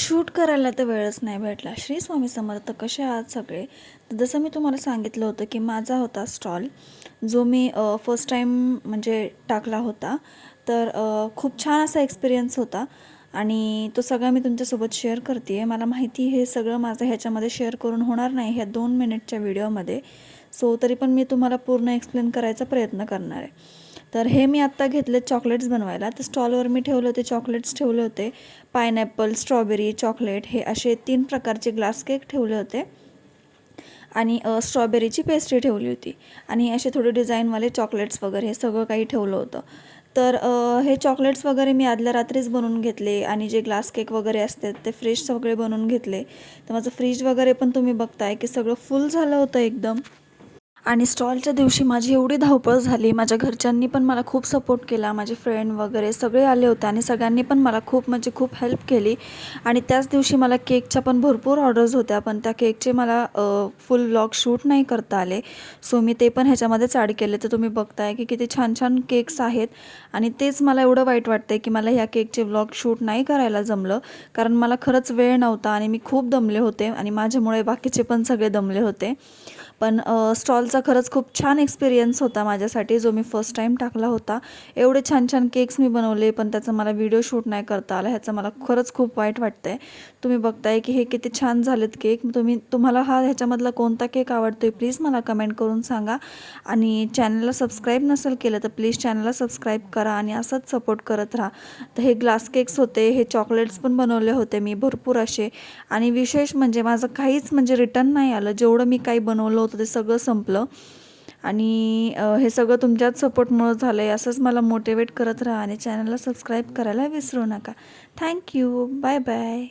Shoot करायला तर वेळच नाही भेटला. श्री स्वामी समर्थ. कसे आहात सगळे? तर जसं मी तुम्हाला सांगितलं होतं की माझा होता स्टॉल, जो मी फर्स्ट टाईम म्हणजे टाकला होता. तर खूप छान असा एक्सपिरियन्स होता आणि तो सगळा मी तुमच्यासोबत शेअर करते आहे. मला माहिती हे सगळं माझं ह्याच्यामध्ये शेअर करून होणार नाही ह्या 2 मिनिटच्या व्हिडिओमध्ये. सो तरी पण मी तुम्हाला पूर्ण एक्सप्लेन करायचा प्रयत्न करणार आहे. तर हे मी आत्ता घेतले चॉकलेट्स बनवायला. तर स्टॉलवर मी ठेवले होते चॉकलेट्स ठेवले होते. पायनॅपल, स्ट्रॉबेरी, चॉकलेट हे असे 3 प्रकारचे ग्लास केक ठेवले होते आणि स्ट्रॉबेरीची पेस्ट्री ठेवली होती आणि असे थोडे डिझाईनवाले चॉकलेट्स वगैरे हे सगळं काही ठेवलं होतं. तर हे चॉकलेट्स वगैरे मी आदल्या रात्रीच बनवून घेतले आणि जे ग्लास केक वगैरे असतात ते फ्रेश सगळे बनवून घेतले. तर माझं फ्रीज वगैरे पण तुम्ही बघताय की सगळं फुल झालं होतं एकदम. आणि स्टॉलच्या दिवशी माझी एवढी धावपळ झाली. माझ्या घरच्यांनी पण मला खूप सपोर्ट केला. माझे फ्रेंड वगैरे सगळे आले होते आणि सगळ्यांनी पण मला खूप म्हणजे खूप हेल्प केली. आणि त्याच दिवशी मला केकच्या पण भरपूर ऑर्डर्स होत्या, पण त्या केकचे मला फुल व्लॉग शूट नाही करता आले. सो मी ते पण ह्याच्यामध्येच ॲड केले. तर तुम्ही बघताय की किती छान छान केक्स आहेत आणि तेच मला एवढं वाईट वाटतं की मला ह्या केकचे व्लॉग शूट नाही करायला जमलं, कारण मला खरंच वेळ नव्हता आणि मी खूप दमले होते आणि माझ्यामुळे बाकीचे पण सगळे दमले होते. पण स्टॉलचा खरंच खूप छान एक्सपिरियन्स होता माझ्यासाठी, जो मी फर्स्ट टाईम टाकला होता. एवढे छान छान केक्स मी बनवले, पण त्याचा मला व्हिडिओ शूट नाही करता आला. ह्याचं मला खरंच खूप वाईट वाटतं आहे. तुम्ही बघताय की हे किती छान झालेत केक. तुम्हाला ह्याच्यामधला कोणता केक आवडतो आहे प्लीज मला कमेंट करून सांगा. आणि चॅनलला सबस्क्राईब नसेल केलं तर प्लीज चॅनलला सबस्क्राईब करा आणि असंच सपोर्ट करत राहा. तर हे ग्लास केक्स होते, हे चॉकलेट्स पण बनवले होते मी भरपूर असे. आणि विशेष म्हणजे माझं काहीच म्हणजे रिटर्न नाही आलं. जेवढं मी काही बनवलं होतं ते सगळं संपलं आणि हे सगळं तुमच्याच सपोर्टमुळं झालं आहे. असंच मला मोटिवेट करत राहा आणि चॅनलला सबस्क्राईब करायला विसरू नका. थँक्यू. Bye bye.